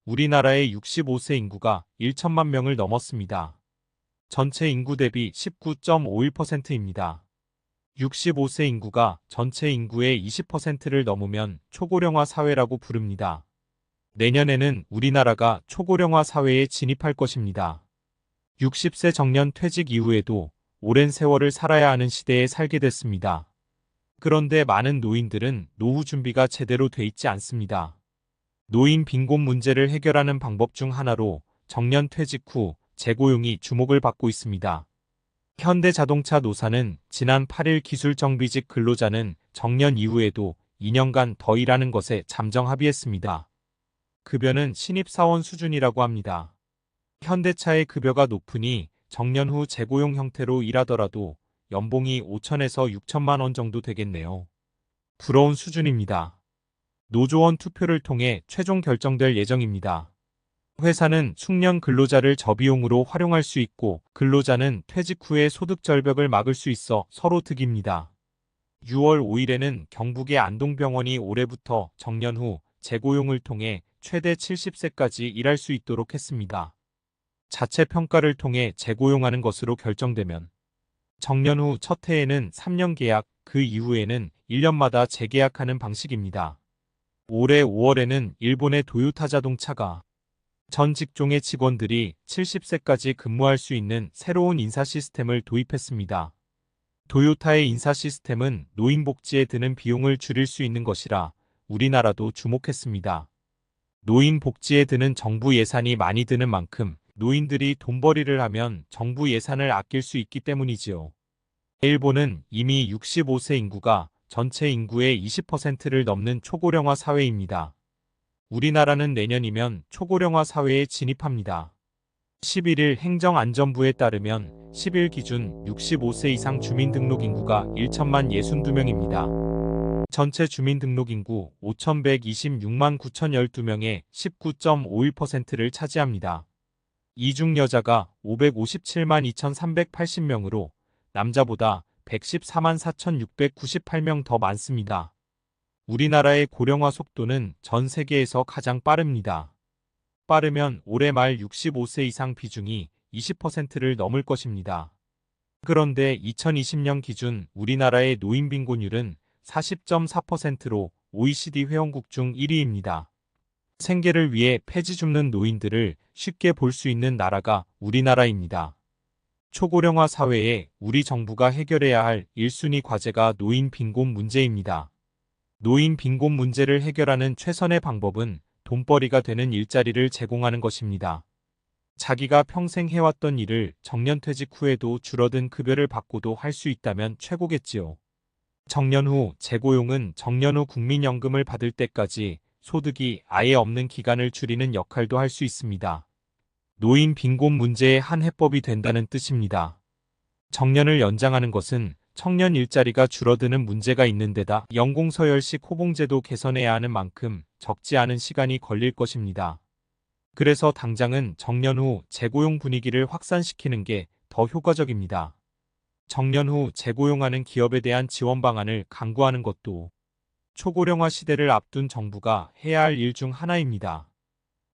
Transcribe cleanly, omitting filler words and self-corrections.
우리나라의 65세 인구가 1천만 명을 넘었습니다. 전체 인구 대비 19.51%입니다. 65세 인구가 전체 인구의 20%를 넘으면 초고령화 사회라고 부릅니다. 내년에는 우리나라가 초고령화 사회에 진입할 것입니다. 60세 정년 퇴직 이후에도 오랜 세월을 살아야 하는 시대에 살게 됐습니다. 그런데 많은 노인들은 노후 준비가 제대로 돼 있지 않습니다. 노인 빈곤 문제를 해결하는 방법 중 하나로 정년 퇴직 후 재고용이 주목을 받고 있습니다. 현대자동차 노사는 지난 8일 기술정비직 근로자는 정년 이후에도 2년간 더 일하는 것에 잠정 합의했습니다. 급여는 신입사원 수준이라고 합니다. 현대차의 급여가 높으니 정년 후 재고용 형태로 일하더라도 연봉이 5천에서 6천만 원 정도 되겠네요. 부러운 수준입니다. 노조원 투표를 통해 최종 결정될 예정입니다. 회사는 숙련 근로자를 저비용으로 활용할 수 있고 근로자는 퇴직 후에 소득 절벽을 막을 수 있어 서로 득입니다. 6월 5일에는 경북의 안동병원이 올해부터 정년 후 재고용을 통해 최대 70세까지 일할 수 있도록 했습니다. 자체 평가를 통해 재고용하는 것으로 결정되면 정년 후 첫 해에는 3년 계약, 그 이후에는 1년마다 재계약하는 방식입니다. 올해 5월에는 일본의 도요타 자동차가 전 직종의 직원들이 70세까지 근무할 수 있는 새로운 인사 시스템을 도입했습니다. 도요타의 인사 시스템은 노인 복지에 드는 비용을 줄일 수 있는 것이라 우리나라도 주목했습니다. 노인 복지에 드는 정부 예산이 많이 드는 만큼 노인들이 돈벌이를 하면 정부 예산을 아낄 수 있기 때문이지요. 일본은 이미 65세 인구가 전체 인구의 20%를 넘는 초고령화 사회입니다. 우리나라는 내년이면 초고령화 사회에 진입합니다. 11일 행정안전부에 따르면 10일 기준 65세 이상 주민등록인구가 1천만 62명입니다. 전체 주민등록인구 5,126만 9,012명의 19.51%를 차지합니다. 이 중 여자가 557만 2,380명으로 남자보다 114만 4,698명 더 많습니다. 우리나라의 고령화 속도는 전 세계에서 가장 빠릅니다. 빠르면 올해 말 65세 이상 비중이 20%를 넘을 것입니다. 그런데 2020년 기준 우리나라의 노인 빈곤율은 40.4%로 OECD 회원국 중 1위입니다. 생계를 위해 폐지 줍는 노인들을 쉽게 볼 수 있는 나라가 우리나라입니다. 초고령화 사회에 우리 정부가 해결해야 할 1순위 과제가 노인 빈곤 문제입니다. 노인 빈곤 문제를 해결하는 최선의 방법은 돈벌이가 되는 일자리를 제공하는 것입니다. 자기가 평생 해왔던 일을 정년퇴직 후에도 줄어든 급여를 받고도 할 수 있다면 최고겠지요. 정년 후 재고용은 정년 후 국민연금을 받을 때까지 소득이 아예 없는 기간을 줄이는 역할도 할 수 있습니다. 노인 빈곤 문제의 한 해법이 된다는 뜻입니다. 정년을 연장하는 것은 청년 일자리가 줄어드는 문제가 있는 데다 연공서열식 호봉제도 개선해야 하는 만큼 적지 않은 시간이 걸릴 것입니다. 그래서 당장은 정년 후 재고용 분위기를 확산시키는 게 더 효과적입니다. 정년 후 재고용하는 기업에 대한 지원 방안을 강구하는 것도 초고령화 시대를 앞둔 정부가 해야 할 일 중 하나입니다.